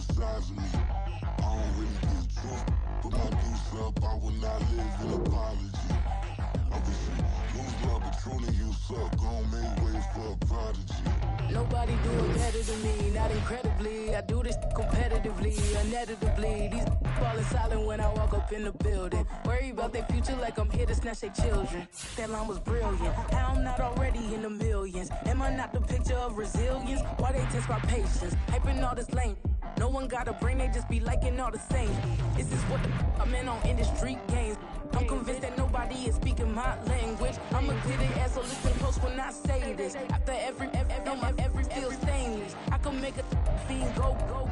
criticize me. I don't really give a truth. Put my deuce up, I will not live an apology. Obviously, lose love, but truly you suck. Gon' make way for a prodigy. Nobody do it better than me, not incredibly. I do this competitively, inevitably. These falling silent when I walk up in the building. Worry about their future like I'm here to snatch their children. That line was brilliant. How I'm not already in the millions. Am I not the picture of resilience? Why they test my patience? Hyping all this lame. No one got a brain, they just be liking all the same. This is what I'm in on industry games. I'm convinced that nobody is speaking my language. I'ma get it as a listen close when I say this. After every feel stainless. I can make a fiend go.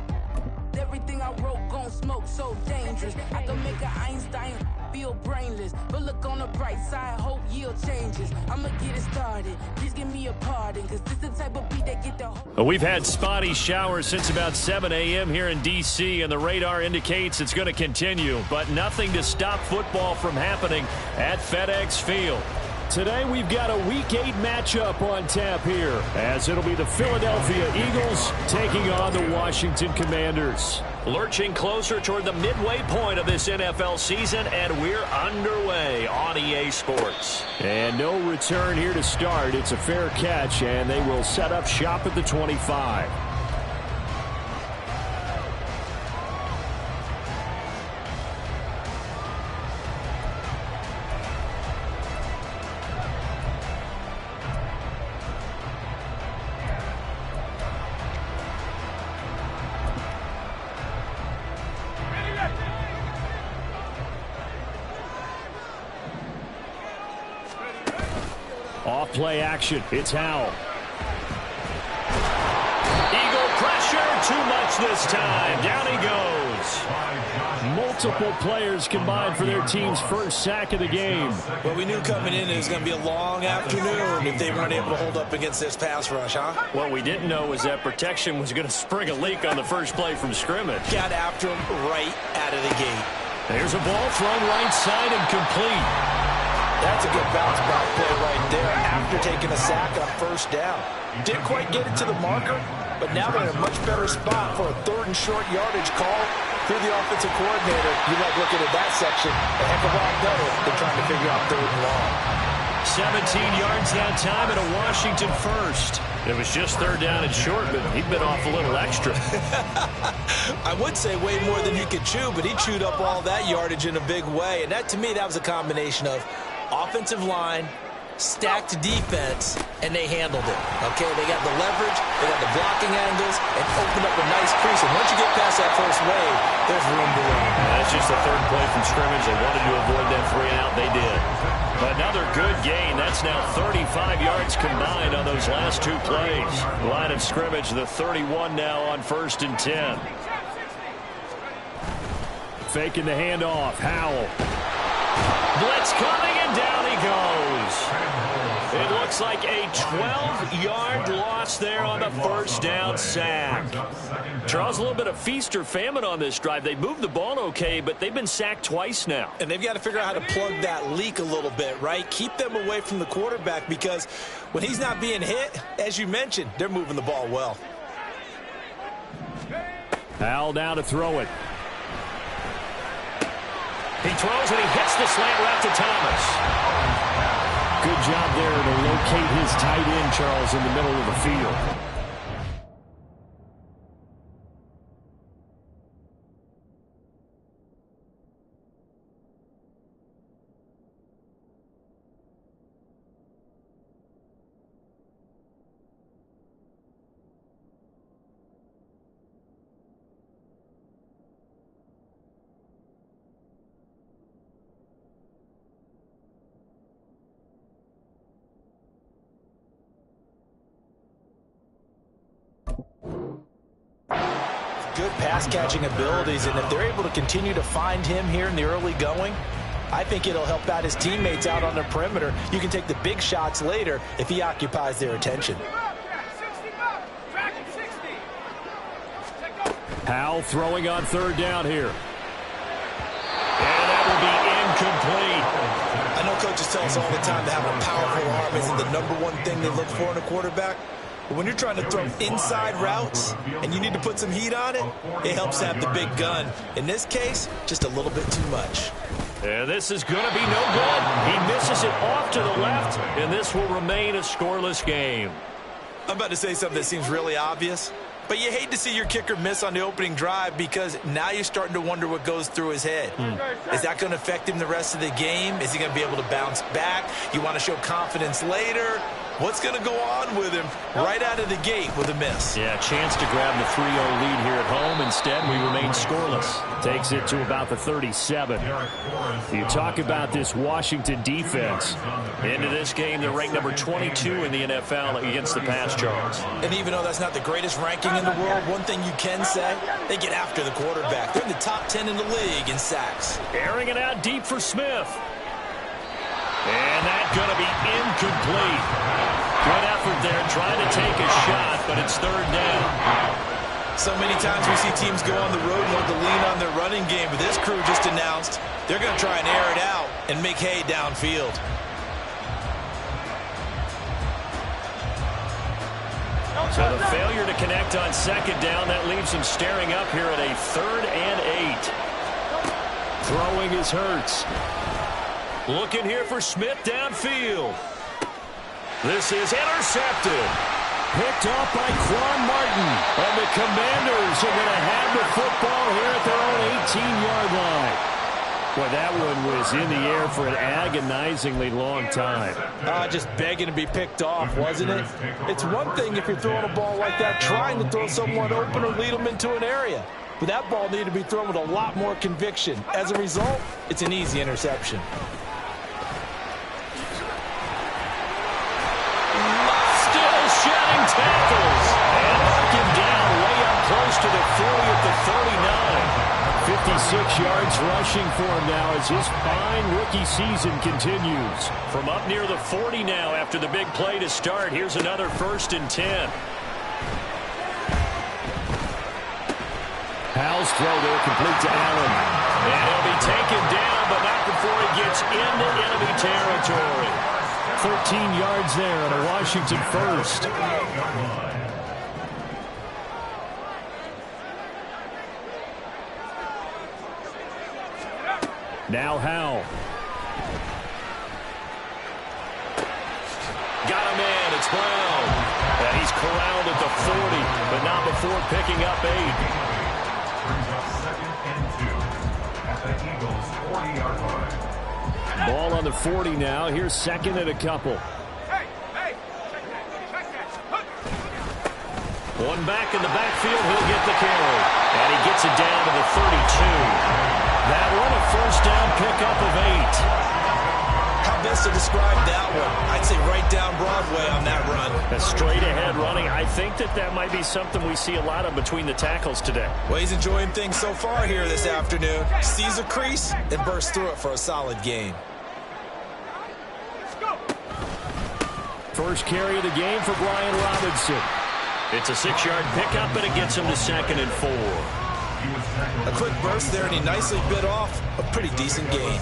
Everything I wrote gon' smoke, so dangerous. I can make an Einstein feel brainless. But look on the bright side, hope yield changes. I'ma get it started. Please give me a pardon, cause this the type of beat that get the whole. We've had spotty showers since about 7 a.m. here in D.C., and the radar indicates it's going to continue. But nothing to stop football from happening at FedEx Field. Today we've got a Week 8 matchup on tap here, as it'll be the Philadelphia Eagles taking on the Washington Commanders. Lurching closer toward the midway point of this NFL season, and we're underway on EA Sports. And no return here to start. It's a fair catch, and they will set up shop at the 25. Off play action. It's Howell. Eagle pressure. Too much this time. Down he goes. Multiple players combined for their team's first sack of the game. Well, we knew coming in it was going to be a long afternoon if they weren't able to hold up against this pass rush, huh? What we didn't know was that protection was going to spring a leak on the first play from scrimmage. Got after him right out of the gate. There's a ball thrown right side and complete. That's a good bounce back play right there after taking a sack on first down. Didn't quite get it to the marker, but now they're in a much better spot for a 3rd and short yardage call through the offensive coordinator. You like looking at that section a heck of a lot better than trying to figure out 3rd and long. 17 yards that time and a Washington first. It was just 3rd down and short, but he bit off a little extra. I would say way more than he could chew, but he chewed up all that yardage in a big way. And that, to me, that was a combination of offensive line, stacked defense, and they handled it. Okay, they got the leverage, they got the blocking angles, and opened up a nice crease. And once you get past that first wave, there's room to run. That's just the 3rd play from scrimmage. They wanted to avoid that 3-and-out. They did. Another good gain. That's now 35 yards combined on those last 2 plays. Line of scrimmage, the 31 now on 1st and 10. Faking the handoff. Howell. Blitz coming, and down he goes. It looks like a 12-yard loss there on the first down sack. Charles, a little bit of feast or famine on this drive. They moved the ball okay, but they've been sacked twice now. And they've got to figure out how to plug that leak a little bit, right? Keep them away from the quarterback, because when he's not being hit, as you mentioned, they're moving the ball well. Howell down to throw it. He throws and he hits the slant route to Thomas. Good job there to locate his tight end, Charles, in the middle of the field. Good pass-catching abilities, and if they're able to continue to find him here in the early going, I think it'll help out his teammates out on the perimeter. You can take the big shots later if he occupies their attention. Howell throwing on 3rd down here. And that will be incomplete. I know coaches tell us all the time to have a powerful arm isn't the #1 thing they look for in a quarterback. But when you're trying to throw inside routes and you need to put some heat on it, it helps have the big gun. In this case, just a little bit too much. And this is going to be no good. He misses it off to the left, and this will remain a scoreless game. I'm about to say something that seems really obvious, but you hate to see your kicker miss on the opening drive because now you're starting to wonder what goes through his head. Is that going to affect him the rest of the game? Is he going to be able to bounce back? You want to show confidence later? What's going to go on with him right out of the gate with a miss? Yeah, chance to grab the 3-0 lead here at home. Instead, we remain scoreless. Takes it to about the 37. You talk about this Washington defense. Into this game, they're ranked number 22 in the NFL against the pass, Charles. And even though that's not the greatest ranking in the world, one thing you can say, they get after the quarterback. They're in the top 10 in the league in sacks. Airing it out deep for Smith. And that's going to be incomplete. Good effort there, trying to take a shot, but it's third down. So many times we see teams go on the road and want to lean on their running game, but this crew just announced they're going to try and air it out and make hay downfield. So the failure to connect on second down, that leaves them staring up here at a 3rd and 8. Throwing is Hurts. Looking here for Smith downfield. This is intercepted. Picked off by Quan Martin. And the Commanders are going to have the football here at their own 18-yard line. Boy, that one was in the air for an agonizingly long time. Just begging to be picked off, wasn't it? It's one thing if you're throwing a ball like that, trying to throw someone open or lead them into an area. But that ball needed to be thrown with a lot more conviction. As a result, it's an easy interception. Shedding tackles and knock him down way up close to the 40 at the 39. 56 yards rushing for him now as his fine rookie season continues. From up near the 40 now after the big play to start. Here's another 1st and 10. Howell's throw there complete to Allen. And he'll be taken down, but not before he gets into enemy territory. 13 yards there on a Washington 1st. Now Howell. Got him in. It's Brown. And he's corralled at the 40, but not before picking up 8. Brings up 2nd and 2 at the Eagles' 40-yard line. Ball on the 40 now. Here's 2nd and a couple. One back in the backfield. He'll get the carry. And he gets it down to the 32. That one a 1st down pickup of 8. How best to describe that one? I'd say right down Broadway on that run. A straight ahead running. I think that might be something we see a lot of between the tackles today. Well, he's enjoying things so far here this afternoon. Sees a crease and bursts through it for a solid gain. First carry of the game for Brian Robinson. It's a 6-yard pickup, but it gets him to 2nd and 4. A quick burst there, and he nicely bit off a pretty decent gain.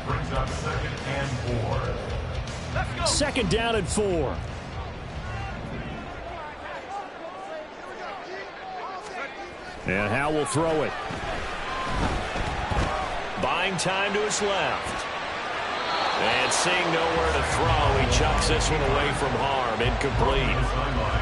Brings up 2nd and 4. 2nd down and 4. And Howell will throw it. Buying time to his left. And seeing nowhere to throw, he chucks this one away from harm. Incomplete.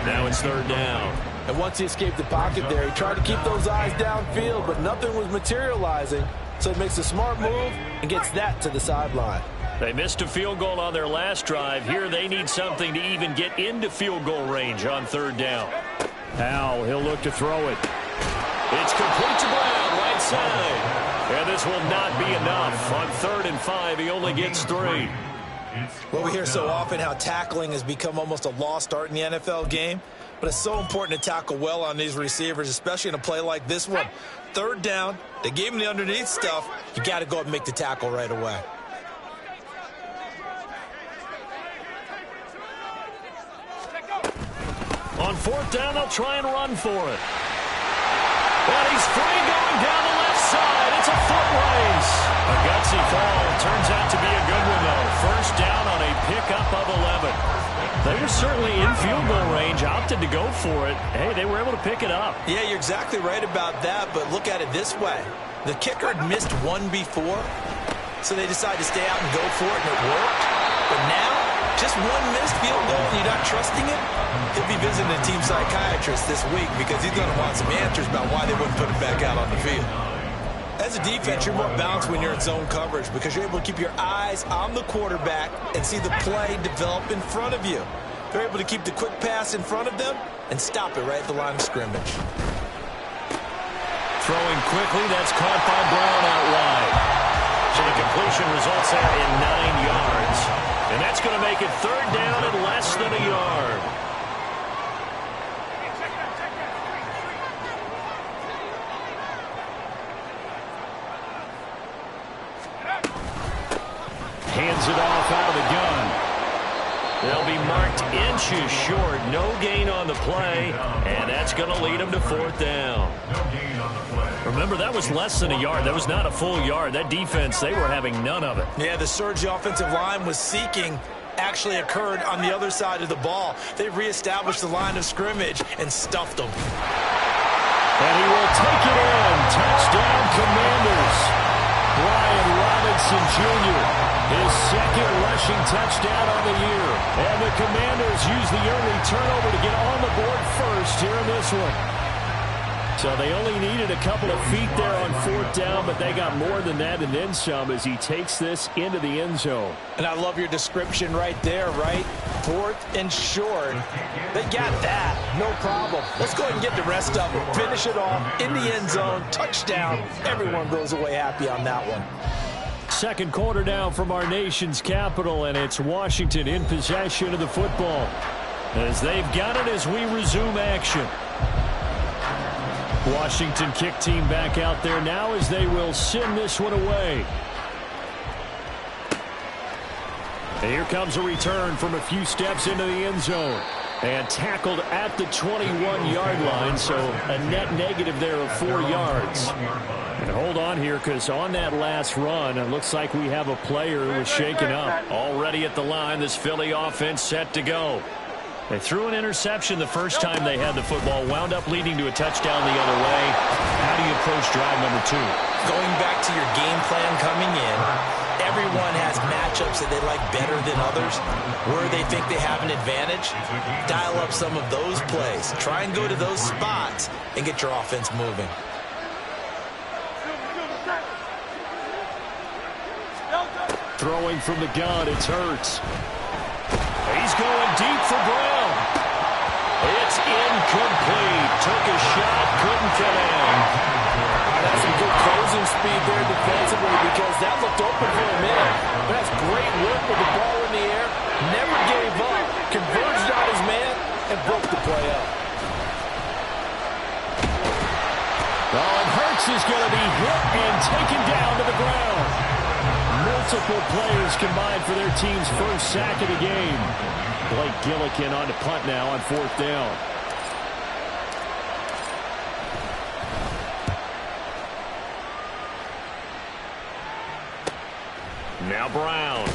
Now it's 3rd down. And once he escaped the pocket there, he tried to keep those eyes downfield, but nothing was materializing. So he makes a smart move and gets that to the sideline. They missed a field goal on their last drive. Here they need something to even get into field goal range on 3rd down. Howell, he'll look to throw it. It's complete to Brown, right side. And this will not be enough. On 3rd and 5, he only gets 3. Well, we hear so often how tackling has become almost a lost art in the NFL game. But it's so important to tackle well on these receivers, especially in a play like this one. 3rd down, they gave him the underneath stuff. You got to go up and make the tackle right away. On 4th down, they'll try and run for it. And he's free going down the left inside. It's a foot race. A gutsy fall. Turns out to be a good one, though. First down on a pickup of 11. They were certainly in field goal range, opted to go for it. Hey, they were able to pick it up. Yeah, you're exactly right about that, but look at it this way. The kicker had missed one before, so they decided to stay out and go for it, and it worked. But now, just one missed field goal, and you're not trusting it? He'll be visiting a team psychiatrist this week because he's going to want some answers about why they wouldn't put it back out on the field. As a defense, you're more balanced when you're in zone coverage because you're able to keep your eyes on the quarterback and see the play develop in front of you. They're able to keep the quick pass in front of them and stop it right at the line of scrimmage. Throwing quickly, that's caught by Brown out wide. So the completion results there in 9 yards. And that's going to make it third down and less than a yard. Hands it off out of the gun. They'll be marked inches short. No gain on the play. And that's going to lead them to fourth down. Remember, that was less than a yard. That was not a full yard. That defense, they were having none of it. Yeah, the surge the offensive line was seeking actually occurred on the other side of the ball. They reestablished the line of scrimmage and stuffed them. And he will take it in. Touchdown, Commanders. Brian Robinson Jr., his second rushing touchdown on the year. And the Commanders use the early turnover to get on the board first here in this one. So they only needed a couple of feet there on fourth down, but they got more than that and then some as he takes this into the end zone. And I love your description right there, right? Fourth and short. They got that. No problem. Let's go ahead and get the rest of it. Finish it off in the end zone. Touchdown. Everyone goes away happy on that one. Second quarter down from our nation's capital, and it's Washington in possession of the football as they've got it as we resume action. Washington kick team back out there now as they will send this one away. And here comes a return from a few steps into the end zone. And tackled at the 21-yard line, so a net negative there of 4 yards. And hold on here, because on that last run, it looks like we have a player who was shaken up. Already at the line, this Philly offense set to go. They threw an interception the first time they had the football, wound up leading to a touchdown the other way. How do you approach drive number 2? Going back to your game plan coming in, everyone has matchups that they like better than others. Where they think they have an advantage, dial up some of those plays. Try and go to those spots and get your offense moving. Throwing from the gun, it's Hurts. He's going deep for Brown. It's incomplete. Took a shot, couldn't get in. That's some good closing speed there defensively because that looked open for a minute. But that's great work with the ball in the air. Never gave up. Converged on his man and broke the play up. Oh, and Hurts is going to be hit and taken down to the ground. Multiple players combined for their team's first sack of the game. Blake Gillikin on to punt now on fourth down. Now Brown.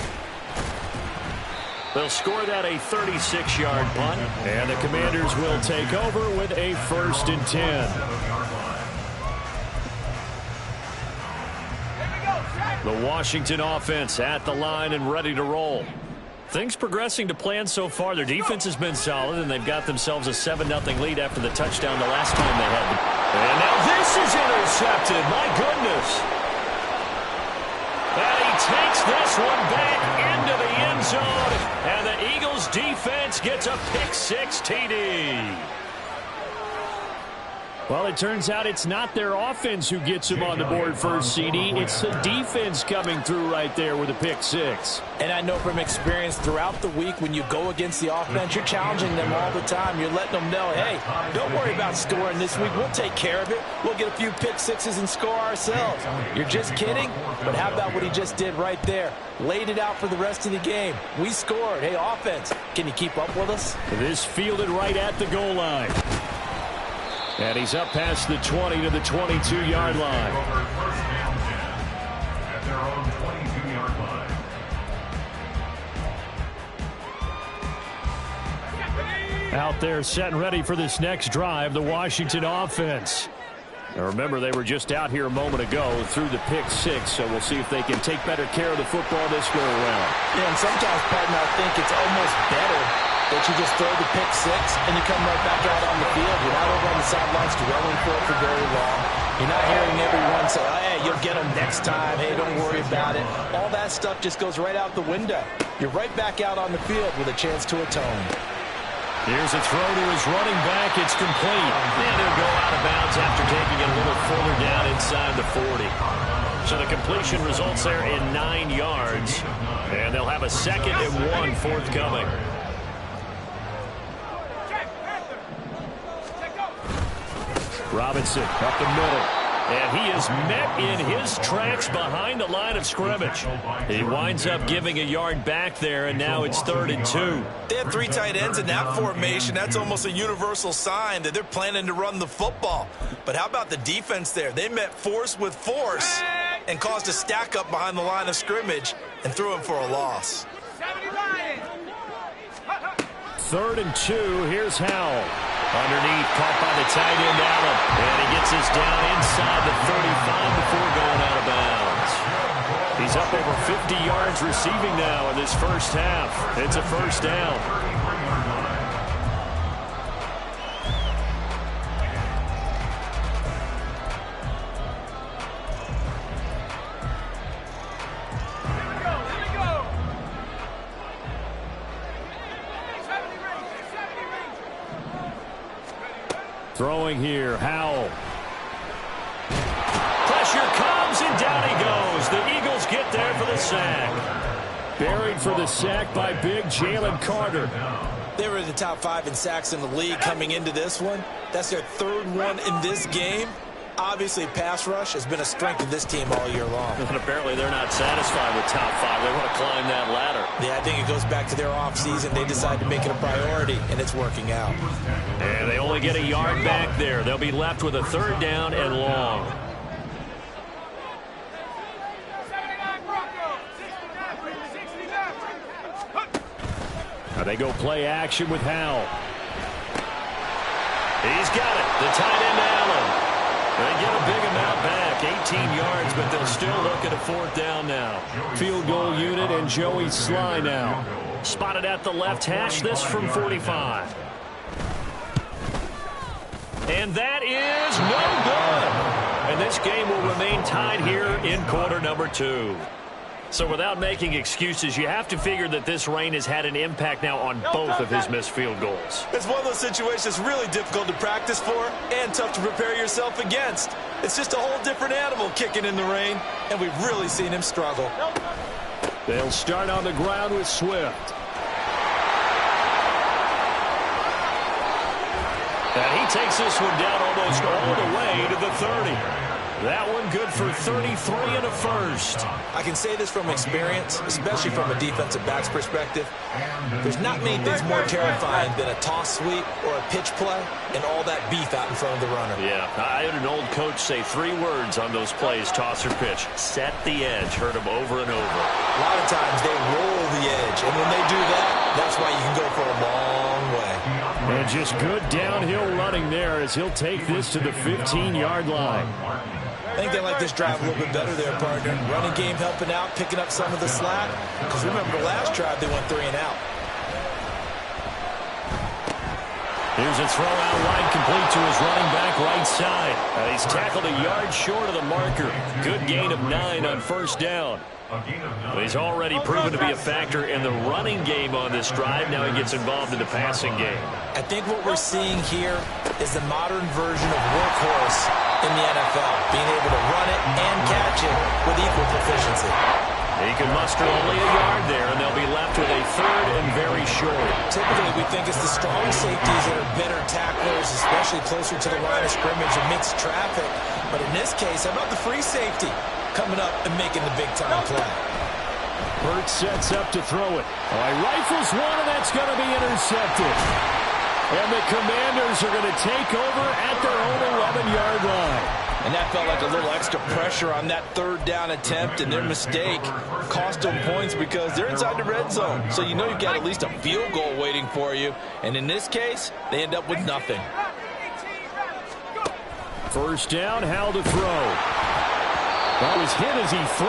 They'll score that a 36-yard punt, and the Commanders will take over with a 1st and 10. The Washington offense at the line and ready to roll. Things progressing to plan so far. Their defense has been solid, and they've got themselves a 7-0 lead after the touchdown the last time they had. And now this is intercepted. My goodness. And he takes this one back into the end zone, and the Eagles defense gets a pick-6 TD. Well, it turns out it's not their offense who gets them on the board first, CD. It's the defense coming through right there with a pick-6. And I know from experience throughout the week when you go against the offense, you're challenging them all the time. You're letting them know, hey, don't worry about scoring this week. We'll take care of it. We'll get a few pick-6s and score ourselves. You're just kidding? But how about what he just did right there? Laid it out for the rest of the game. We scored. Hey, offense, can you keep up with us? This fielded right at the goal line. And he's up past the 20 to the 22-yard line. First down 10 at their own 22-yard line. Out there set and ready for this next drive, the Washington offense. Now remember, they were just out here a moment ago through the pick six, so we'll see if they can take better care of the football this go around. Yeah, and sometimes, partner, I think it's almost better that you just throw the pick six and you come right back out on the field. You're not over on the sidelines dwelling for it for very long. You're not hearing everyone say, oh, hey, you'll get them next time. Hey, don't worry about it. All that stuff just goes right out the window. You're right back out on the field with a chance to atone. Here's a throw to his running back. It's complete. And he'll go out of bounds after taking it a little further down inside the 40. So the completion results there in 9 yards. And they'll have a 2nd and 1 forthcoming. Robinson up the middle. And he is met in his tracks behind the line of scrimmage. He winds up giving a yard back there, and now it's 3rd and 2. They have 3 tight ends in that formation. That's almost a universal sign that they're planning to run the football. But how about the defense there? They met force with force and caused a stack up behind the line of scrimmage and threw him for a loss. 3rd and 2. Here's Howell. Underneath, caught by the tight end Allen. And he gets us down inside the 35 before going out of bounds. He's up over 50 yards receiving now in this first half. It's a first down. Throwing here, Howell. Pressure comes, and down he goes. The Eagles get there for the sack. Buried for the sack by big Jalen Carter. They were in the top 5 in sacks in the league coming into this one. That's their 3rd one in this game. Obviously, pass rush has been a strength of this team all year long. And apparently they're not satisfied with top 5. They want to climb that ladder. Yeah, I think it goes back to their offseason. They decided to make it a priority, and it's working out. And they only get a yard back there. They'll be left with a 3rd down and long. Now they go play action with Howell. He's got it. The tight end Allen. They get a big amount back, 18 yards, but they'll still look at a 4th down now. Field goal unit and Joey Sly now. Spotted at the left hash, this from 45. And that is no good. And this game will remain tied here in quarter number 2. So without making excuses, you have to figure that this rain has had an impact now on both of his missed field goals. It's one of those situations really difficult to practice for and tough to prepare yourself against. It's just a whole different animal kicking in the rain, and we've really seen him struggle. They'll start on the ground with Swift. And he takes this one down almost all the way to the 30. That one good for 33 and a first. I can say this from experience, especially from a defensive back's perspective. There's not many things more terrifying than a toss sweep or a pitch play and all that beef out in front of the runner. Yeah, I had an old coach say 3 words on those plays, toss or pitch. Set the edge. Heard him over and over. A lot of times they roll the edge, and when they do that, that's why you can go for a long way. And just good downhill running there as he'll take this to the 15-yard line. I think they like this drive a little bit better there, partner. Running game helping out, picking up some of the slack. Because remember, the last drive, they went 3 and out. Here's a throw out wide, complete to his running back right side. He's tackled a yard short of the marker. Good gain of 9 on first down. But he's already proven to be a factor in the running game on this drive. Now he gets involved in the passing game. I think what we're seeing here is the modern version of workhorse in the NFL, being able to run it and catch it with equal proficiency. He can muster only a yard there, and they'll be left with a 3rd and very short. Typically, we think it's the strong safeties that are better tacklers, especially closer to the line of scrimmage and mixed traffic. But in this case, how about the free safety coming up and making the big-time play? Burt sets up to throw it. Oh, he rifles one, and that's going to be intercepted. And the Commanders are going to take over at their own 11-yard line. And that felt like a little extra pressure on that third down attempt, and their mistake cost them points because they're inside the red zone. So you know you've got at least a field goal waiting for you. And in this case, they end up with nothing. First down, Howell to throw. That was hit as he threw.